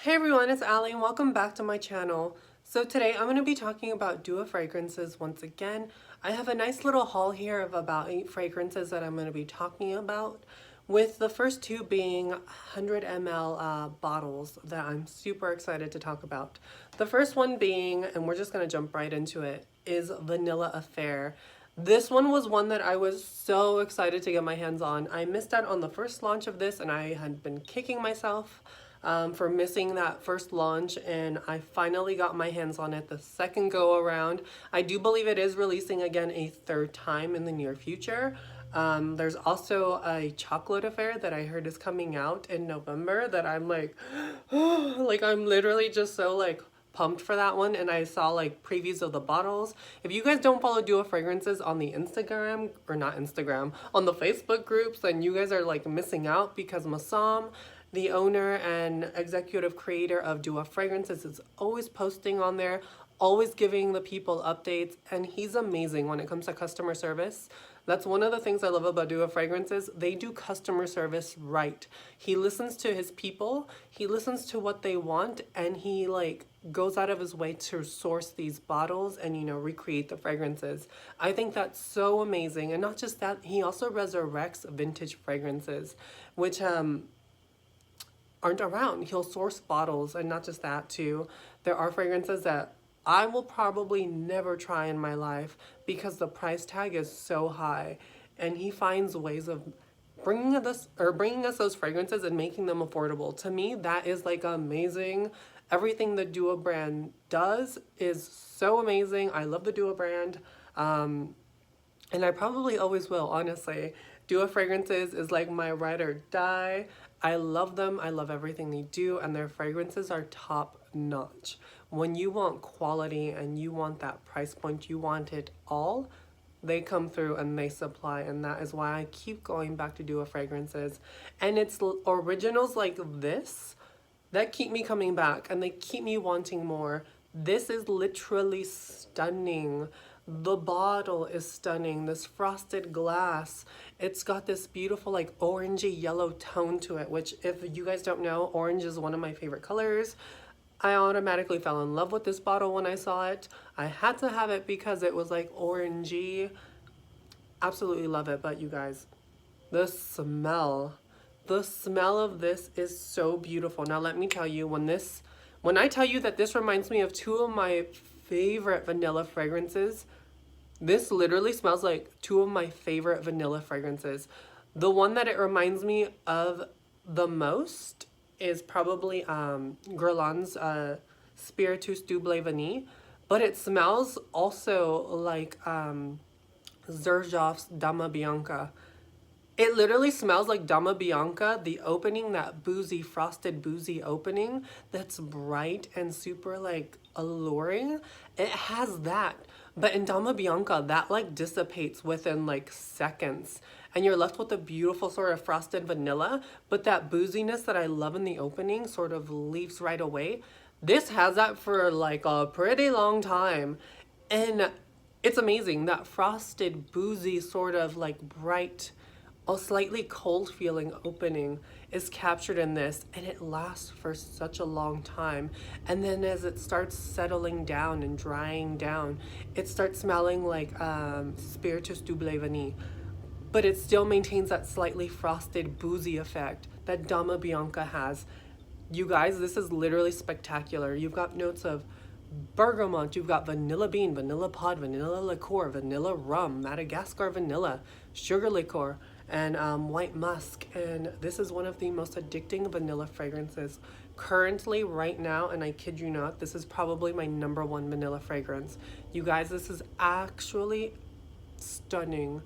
Hey everyone, it's Allie and welcome back to my channel. So today I'm going to be talking about Dior fragrances once again. I have a nice little haul here of about 8 fragrances that I'm going to be talking about, with the first two being 100 ml bottles that I'm super excited to talk about. The first one being, and we're just going to jump right into it, is Vanilla Affair. This one was one that I was so excited to get my hands on. I missed out on the first launch of this and I had been kicking myself for missing that first launch, and I finally got my hands on it the second go around. I do believe it is releasing again a third time in the near future. There's also a Chocolate Affair that I heard is coming out in November that I'm like, like I'm literally just so like pumped for that one. And I saw like previews of the bottles. If you guys don't follow Duo Fragrances on the Instagram, or not Instagram, on the Facebook groups, then you guys are like missing out, because Masam, the owner and executive creator of Duo Fragrances, is always posting on there, always giving the people updates, and he's amazing when it comes to customer service. That's one of the things I love about Duo Fragrances. They do customer service right. He listens to his people, he listens to what they want, and he like goes out of his way to source these bottles and, you know, recreate the fragrances. I think that's so amazing. And not just that, he also resurrects vintage fragrances, which aren't around. He'll source bottles, and not just that too. There are fragrances that I will probably never try in my life because the price tag is so high, and he finds ways of bringing us those fragrances and making them affordable. To me, that is like amazing. Everything the Duo brand does is so amazing. I love the Duo brand. And I probably always will, honestly. Duo Fragrances is like my ride or die. I love them. I love everything they do, and their fragrances are top notch. When you want quality and you want that price point, you want it all, they come through and they supply, and that is why I keep going back to Duo Fragrances. And it's originals like this that keep me coming back and they keep me wanting more. This is literally stunning. The bottle is stunning. This frosted glass, it's got this beautiful like orangey yellow tone to it, which if you guys don't know, orange is one of my favorite colors. I automatically fell in love with this bottle when I saw it. I had to have it because it was like orangey. Absolutely love it. But you guys, the smell, the smell of this is so beautiful. Now let me tell you, when I tell you that this reminds me of two of my favorite vanilla fragrances, this literally smells like two of my favorite vanilla fragrances. The one that it reminds me of the most is probably Guerlain's Spiritus Double Vanille, but it smells also like Xerjoff's Dama Bianca. It literally smells like Dama Bianca, the opening, that boozy, frosted boozy opening that's bright and super like alluring. It has that. But in Dama Bianca, that like dissipates within like seconds. And you're left with a beautiful sort of frosted vanilla, but that booziness that I love in the opening sort of leaves right away. This has that for like a pretty long time. And it's amazing. That frosted, boozy, sort of like bright, a slightly cold feeling opening is captured in this, and it lasts for such a long time. And then as it starts settling down and drying down, it starts smelling like Spiritus Double Vanille, but it still maintains that slightly frosted boozy effect that Dama Bianca has. You guys, this is literally spectacular. You've got notes of bergamot, you've got vanilla bean, vanilla pod, vanilla liqueur, vanilla rum, Madagascar vanilla, sugar liqueur, and white musk. And this is one of the most addicting vanilla fragrances currently right now, and I kid you not, this is probably my #1 vanilla fragrance. You guys, this is actually stunning.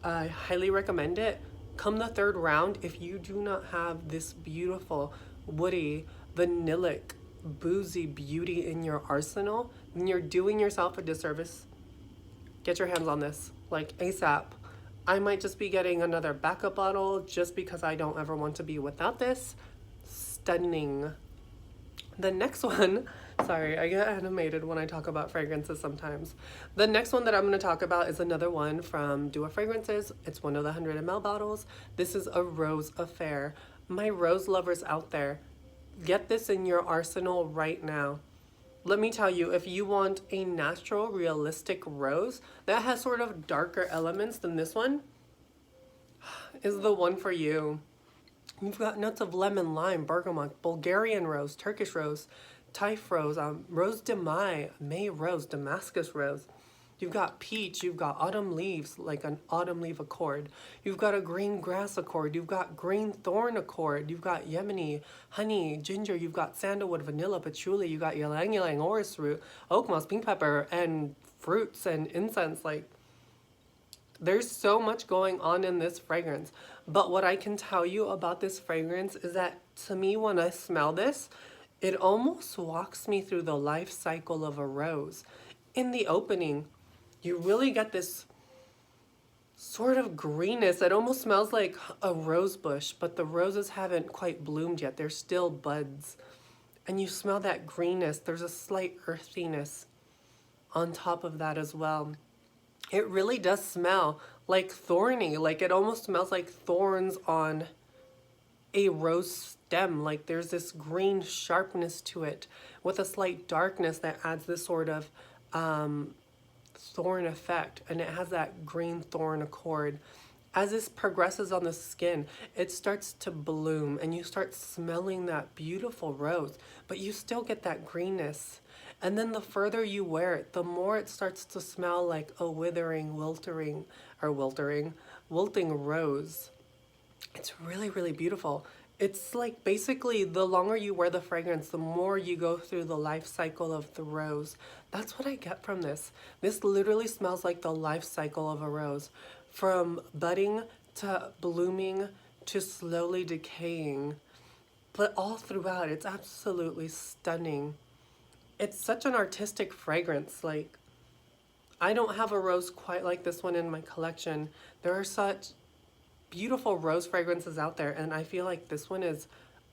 I highly recommend it. Come the third round, if you do not have this beautiful woody vanillic boozy beauty in your arsenal, then you're doing yourself a disservice. Get your hands on this, like ASAP. I might just be getting another backup bottle just because I don't ever want to be without this. Stunning. The next one, sorry, I get animated when I talk about fragrances sometimes. The next one that I'm going to talk about is another one from Duo Fragrances. It's one of the 100 ml bottles. This is a Rose Affair. My rose lovers out there, Get this in your arsenal right now. Let me tell you, if you want a natural, realistic rose that has sort of darker elements than this one, is the one for you. You've got notes of lemon, lime, bergamot, Bulgarian rose, Turkish rose, Taif rose, rose de Mai, May rose, Damascus rose. You've got peach, you've got autumn leaves, like an autumn leaf accord. You've got a green grass accord, you've got green thorn accord, you've got yemeni, honey, ginger, you've got sandalwood, vanilla, patchouli, you've got ylang ylang, orris root, oak moss, pink pepper, and fruits and incense. Like, there's so much going on in this fragrance. But what I can tell you about this fragrance is that to me, when I smell this, it almost walks me through the life cycle of a rose. In the opening, you really get this sort of greenness. It almost smells like a rose bush, but the roses haven't quite bloomed yet. They're still buds. And you smell that greenness. There's a slight earthiness on top of that as well. It really does smell like thorny. Like, it almost smells like thorns on a rose stem. Like, there's this green sharpness to it with a slight darkness that adds this sort of thorn effect, and it has that green thorn accord. As this progresses on the skin, it starts to bloom and you start smelling that beautiful rose, but you still get that greenness. And then the further you wear it, the more it starts to smell like a withering, wilting rose. It's really, really beautiful. It's like basically the longer you wear the fragrance, the more you go through the life cycle of the rose. That's what I get from this. This literally smells like the life cycle of a rose. From budding to blooming to slowly decaying. But all throughout, it's absolutely stunning. It's such an artistic fragrance. Like, I don't have a rose quite like this one in my collection. There are such beautiful rose fragrances out there, and I feel like this one is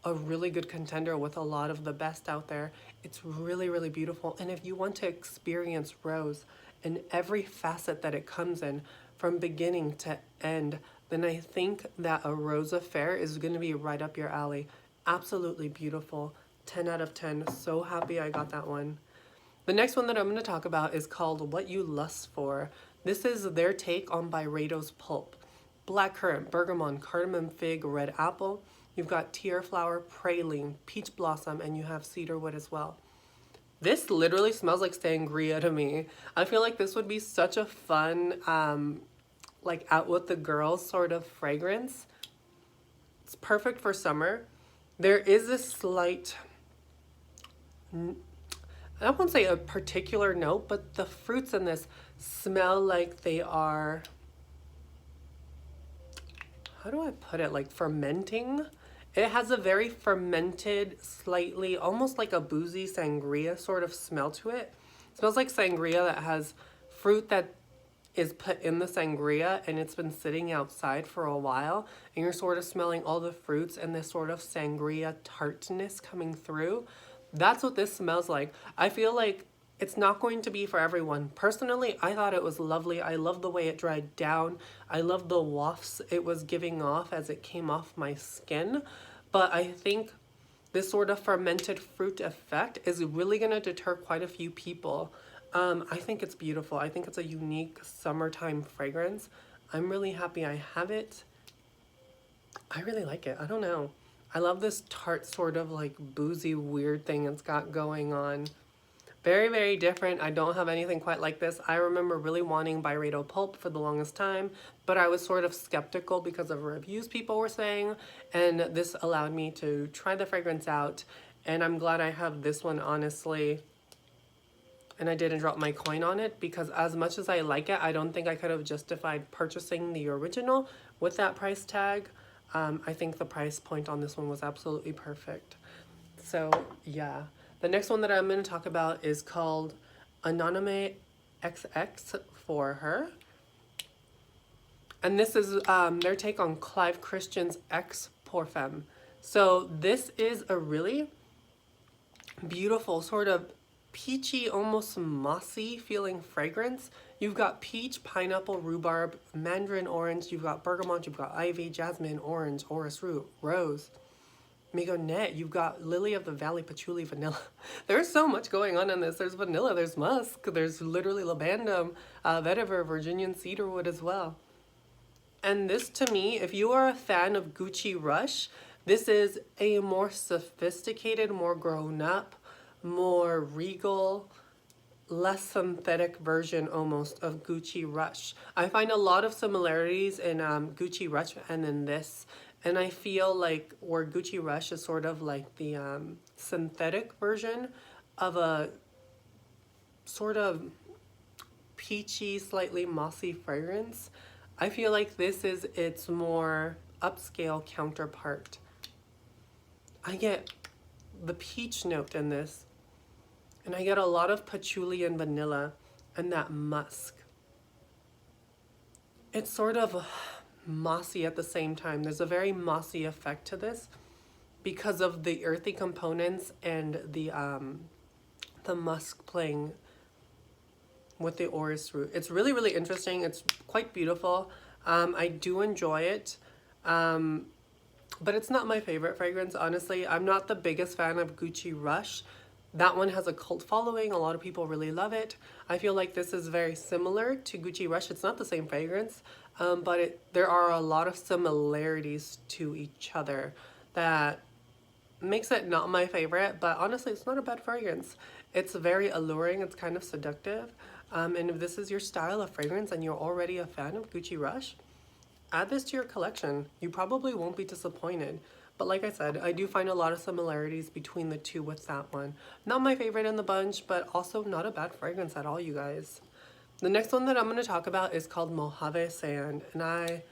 a really good contender with a lot of the best out there. It's really, really beautiful. And if you want to experience rose in every facet that it comes in, from beginning to end, then I think that a Rose Affair is going to be right up your alley. Absolutely beautiful. 10 out of 10. So happy I got that one. The next one that I'm going to talk about is called What You Lust For. This is their take on Byredo's Pulp. Blackcurrant, bergamot, cardamom, fig, red apple. You've got tear flower, praline, peach blossom, and you have cedarwood as well. This literally smells like sangria to me. I feel like this would be such a fun, like out with the girls sort of fragrance. It's perfect for summer. There is a slight, I won't say a particular note, but the fruits in this smell like they are, how do I put it, like fermenting? It has a very fermented, slightly, almost like a boozy sangria sort of smell to it. It smells like sangria that has fruit that is put in the sangria and it's been sitting outside for a while, and you're sort of smelling all the fruits and this sort of sangria tartness coming through. That's what this smells like. I feel like it's not going to be for everyone. Personally, I thought it was lovely. I love the way it dried down. I love the wafts it was giving off as it came off my skin. But I think this sort of fermented fruit effect is really going to deter quite a few people. I think it's beautiful. I think it's a unique summertime fragrance. I'm really happy I have it. I really like it. I don't know. I love this tart sort of like boozy weird thing it's got going on. Very, very different. I don't have anything quite like this. I remember really wanting Byredo Pulp for the longest time, but I was sort of skeptical because of reviews people were saying, and this allowed me to try the fragrance out, and I'm glad I have this one, honestly. And I didn't drop my coin on it because as much as I like it, I don't think I could have justified purchasing the original with that price tag. I think the price point on this one was absolutely perfect. So yeah. The next one that I'm going to talk about is called Anonyme XX for Her. And this is their take on Clive Christian's Ex Parfum. So this is a really beautiful sort of peachy, almost mossy feeling fragrance. You've got peach, pineapple, rhubarb, mandarin orange. You've got bergamot. You've got ivy, jasmine, orange, orris root, rose. Mignonette, you've got Lily of the Valley Patchouli Vanilla. There's so much going on in this. There's vanilla, there's musk, there's literally labandum, vetiver, Virginian cedarwood as well. And this to me, if you are a fan of Gucci Rush, this is a more sophisticated, more grown up, more regal, less synthetic version almost of Gucci Rush. I find a lot of similarities in Gucci Rush and in this. And I feel like where Gucci Rush is sort of like the synthetic version of a sort of peachy, slightly mossy fragrance, I feel like this is its more upscale counterpart. I get the peach note in this, and I get a lot of patchouli and vanilla and that musk. It's sort of mossy at the same time. There's a very mossy effect to this because of the earthy components and the musk playing with the orris root. It's really, really interesting. It's quite beautiful. I do enjoy it. But it's not my favorite fragrance, honestly. I'm not the biggest fan of Gucci Rush. That one has a cult following. A lot of people really love it. I feel like this is very similar to Gucci Rush. It's not the same fragrance, but there are a lot of similarities to each other that makes it not my favorite, but honestly, it's not a bad fragrance. It's very alluring. It's kind of seductive. And if this is your style of fragrance and you're already a fan of Gucci Rush, add this to your collection. You probably won't be disappointed. But like I said, I do find a lot of similarities between the two with that one. Not my favorite in the bunch, but also not a bad fragrance at all, you guys. The next one that I'm going to talk about is called Mojave Sand. And I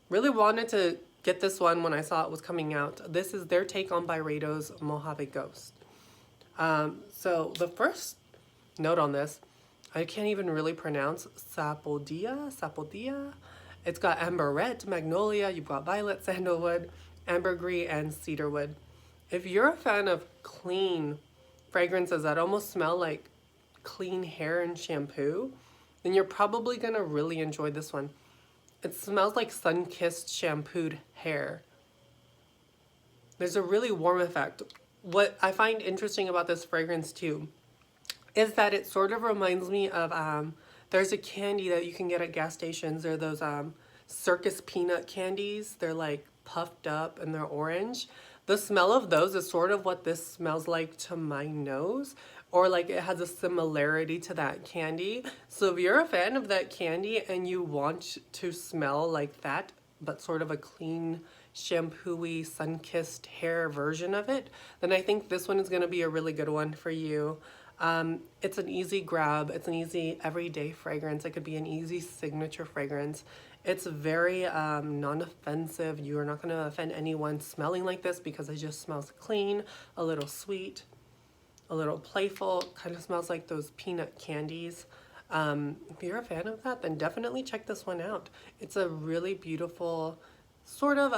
really wanted to get this one when I saw it was coming out. This is their take on Byredo's Mojave Ghost. So the first note on this, I can't even really pronounce, Sapodilla. It's got amberette, magnolia, you've got violet, sandalwood, ambergris, and cedarwood. If you're a fan of clean fragrances that almost smell like clean hair and shampoo, then you're probably gonna really enjoy this one. It smells like sun-kissed shampooed hair. There's a really warm effect. What I find interesting about this fragrance too is that it sort of reminds me of, there's a candy that you can get at gas stations. They're those circus peanut candies. They're like puffed up and they're orange. The smell of those is sort of what this smells like to my nose, or like it has a similarity to that candy. So if you're a fan of that candy and you want to smell like that, but sort of a clean, shampooey, sun-kissed hair version of it, then I think this one is going to be a really good one for you. It's an easy grab. It's an easy everyday fragrance. It could be an easy signature fragrance. It's very non-offensive. You are not going to offend anyone smelling like this because it just smells clean, a little sweet, a little playful. Kind of smells like those peanut candies. If you're a fan of that, then definitely check this one out. It's a really beautiful, sort of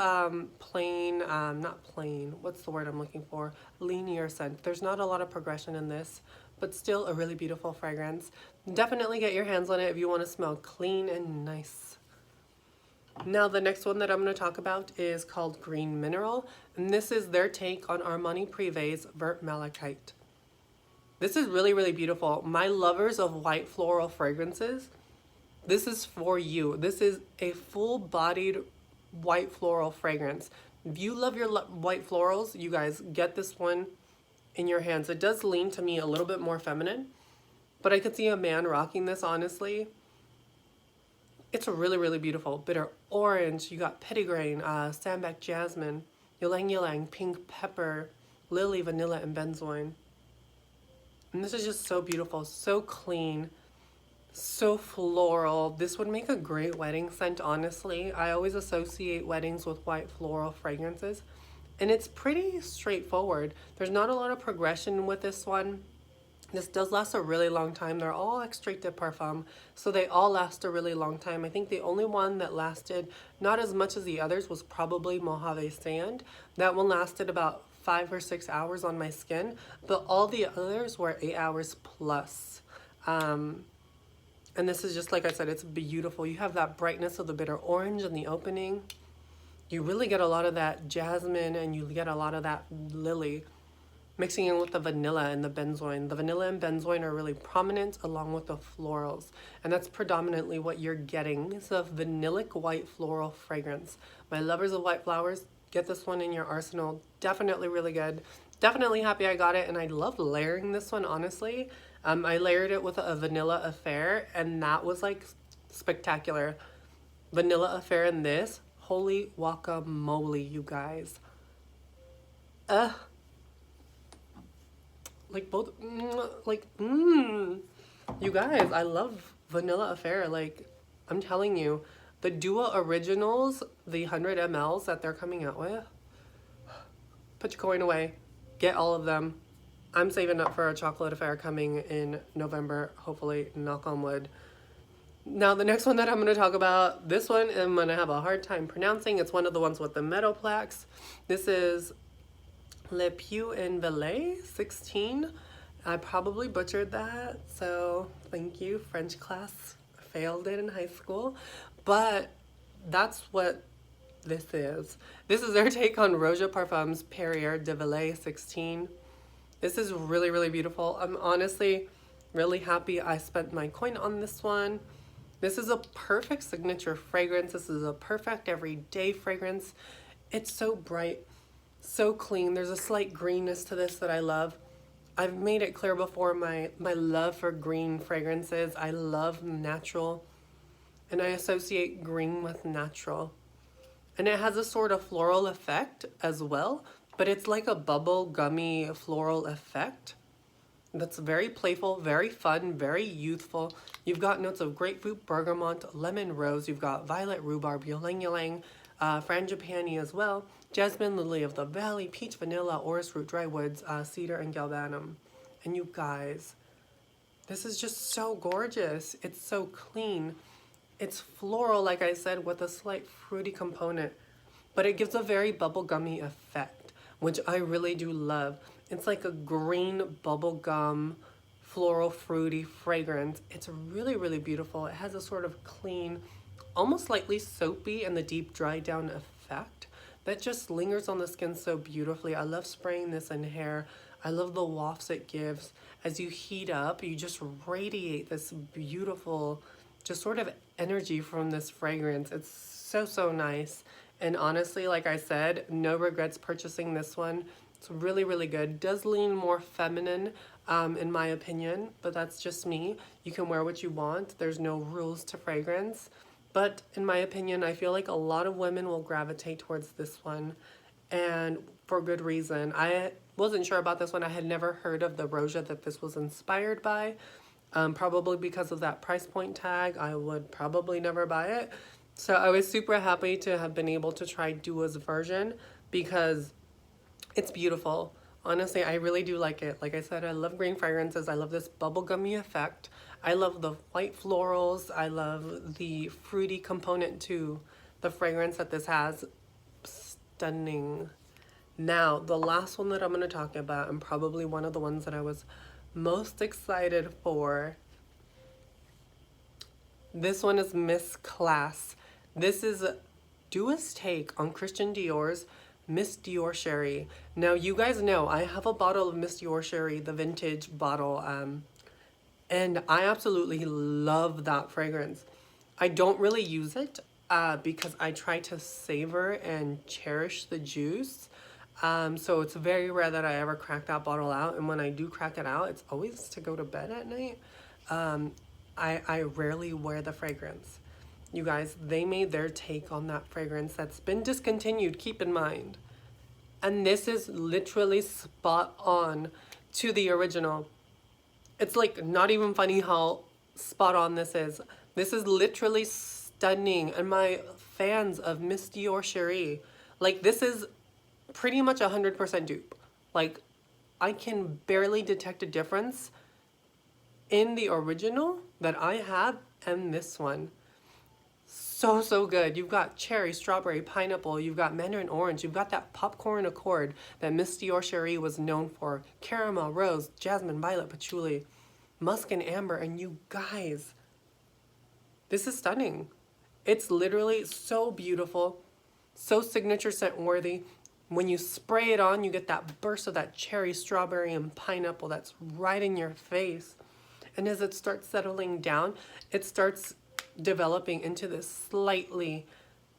plain, not plain, what's the word I'm looking for? Linear scent. There's not a lot of progression in this, but still a really beautiful fragrance. Definitely get your hands on it if you want to smell clean and nice. Now the next one that I'm going to talk about is called Green Mineral, and this is their take on Armani Privé's Vert Malachite. This is really, really beautiful. My lovers of white floral fragrances, this is for you. This is a full-bodied white floral fragrance. If you love your white florals, you guys get this one in your hands. It does lean to me a little bit more feminine, but I could see a man rocking this, honestly. It's really, really beautiful. Bitter orange, you got petitgrain, sambac jasmine, ylang ylang, pink pepper, lily, vanilla, and benzoin. And this is just so beautiful, so clean, so floral. This would make a great wedding scent, honestly. I always associate weddings with white floral fragrances, and it's pretty straightforward. There's not a lot of progression with this one. This does last a really long time. They're all extrait de parfum, so they all last a really long time. I think the only one that lasted not as much as the others was probably Mojave Sand. That one lasted about 5 or 6 hours on my skin, but all the others were 8 hours plus. And this is just, like I said, it's beautiful. You have that brightness of the bitter orange in the opening. You really get a lot of that jasmine and you get a lot of that lily mixing in with the vanilla and the benzoin. The vanilla and benzoin are really prominent along with the florals. And that's predominantly what you're getting. It's a vanillic white floral fragrance. My lovers of white flowers, get this one in your arsenal. Definitely really good. Definitely happy I got it. And I love layering this one, honestly. I layered it with a vanilla affair and that was like spectacular. Vanilla affair in this. Holy guacamole, you guys. Like both, you guys, I love Vanilla Affair. Like, I'm telling you, the Dua Originals, the 100 mls that they're coming out with, put your coin away. Get all of them. I'm saving up for a chocolate affair coming in November, hopefully, knock on wood. Now, the next one that I'm going to talk about, this one I'm going to have a hard time pronouncing. It's one of the ones with the metal plaques. This is Le-puy-en-velay 16. I probably butchered that, so thank you. French class, failed it in high school. But that's what this is. This is their take on Roja Parfum's Perrier de Velay 16. This is really, really beautiful. I'm honestly really happy I spent my coin on this one. This is a perfect signature fragrance. This is a perfect everyday fragrance. It's so bright, so clean. There's a slight greenness to this that I love. I've made it clear before my love for green fragrances. I love natural, and I associate green with natural. And it has a sort of floral effect as well, but it's like a bubble gummy floral effect. That's very playful, very fun, very youthful. You've got notes of grapefruit, bergamot, lemon rose. You've got violet, rhubarb, ylang ylang, frangipani as well, jasmine, lily of the valley, peach, vanilla, orris root, dry woods, cedar, and galbanum. And you guys, this is just so gorgeous. It's so clean. It's floral, like I said, with a slight fruity component, but it gives a very bubblegummy effect, which I really do love. It's like a green bubblegum, floral, fruity fragrance. It's really, really beautiful. It has a sort of clean, almost slightly soapy and the deep dry down effect that just lingers on the skin so beautifully. I love spraying this in hair. I love the wafts it gives. As you heat up, you just radiate this beautiful, just sort of energy from this fragrance. It's so, so nice. And honestly, like I said, no regrets purchasing this one. It's really, really good. Does lean more feminine, in my opinion, but that's just me. You can wear what you want. There's no rules to fragrance. But in my opinion, I feel like a lot of women will gravitate towards this one, and for good reason. I wasn't sure about this one. I had never heard of the Roja that this was inspired by. Probably because of that price point tag, I would probably never buy it. So I was super happy to have been able to try Dua's version because it's beautiful. Honestly, I really do like it. Like I said, I love green fragrances. I love this bubblegummy effect. I love the white florals. I love the fruity component to the fragrance that this has. Stunning. Now, the last one that I'm going to talk about, and probably one of the ones that I was most excited for. This one is Miss Class. This is Dua's take on Christian Dior's Miss Dior Sherry. Now, you guys know I have a bottle of Miss Dior Sherry, the vintage bottle, and I absolutely love that fragrance. I don't really use it because I try to savor and cherish the juice. So it's very rare that I ever crack that bottle out, and when I do crack it out, it's always to go to bed at night. I rarely wear the fragrance. You guys, they made their take on that fragrance that's been discontinued, keep in mind. And this is literally spot on to the original. It's like not even funny how spot on this is. This is literally stunning. And my fans of Miss Dior Cherie, like this is pretty much 100% dupe. Like I can barely detect a difference in the original that I have and this one. So, so good. You've got cherry, strawberry, pineapple. You've got mandarin orange. You've got that popcorn accord that Miss Dior Cherie was known for. Caramel, rose, jasmine, violet, patchouli, musk, and amber. And you guys, this is stunning. It's literally so beautiful. So signature scent worthy. When you spray it on, you get that burst of that cherry, strawberry, and pineapple that's right in your face. And as it starts settling down, it starts developing into this slightly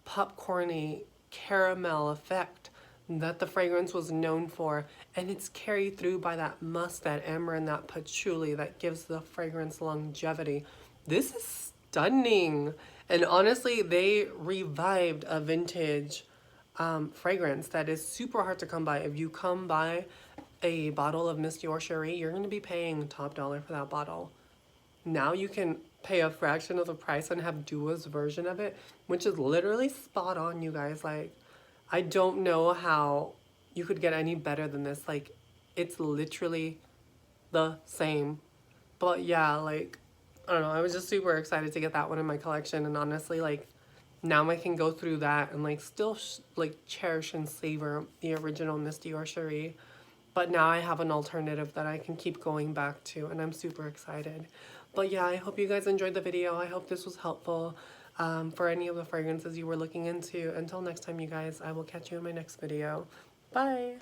popcorny caramel effect that the fragrance was known for. And it's carried through by that musk, that amber, and that patchouli that gives the fragrance longevity. This is stunning. And honestly, they revived a vintage fragrance that is super hard to come by. If you come by a bottle of Miss Dior Cherie, you're going to be paying top dollar for that bottle. Now you can pay a fraction of the price and have Dua's version of it, which is literally spot on, you guys. Like, I don't know how you could get any better than this. Like, it's literally the same. But yeah, like, I don't know. I was just super excited to get that one in my collection. And honestly, like, now I can go through that and like still like cherish and savor the original Miss Dior Cherie. But now I have an alternative that I can keep going back to, and I'm super excited. But yeah, I hope you guys enjoyed the video. I hope this was helpful for any of the fragrances you were looking into. Until next time, you guys, I will catch you in my next video. Bye!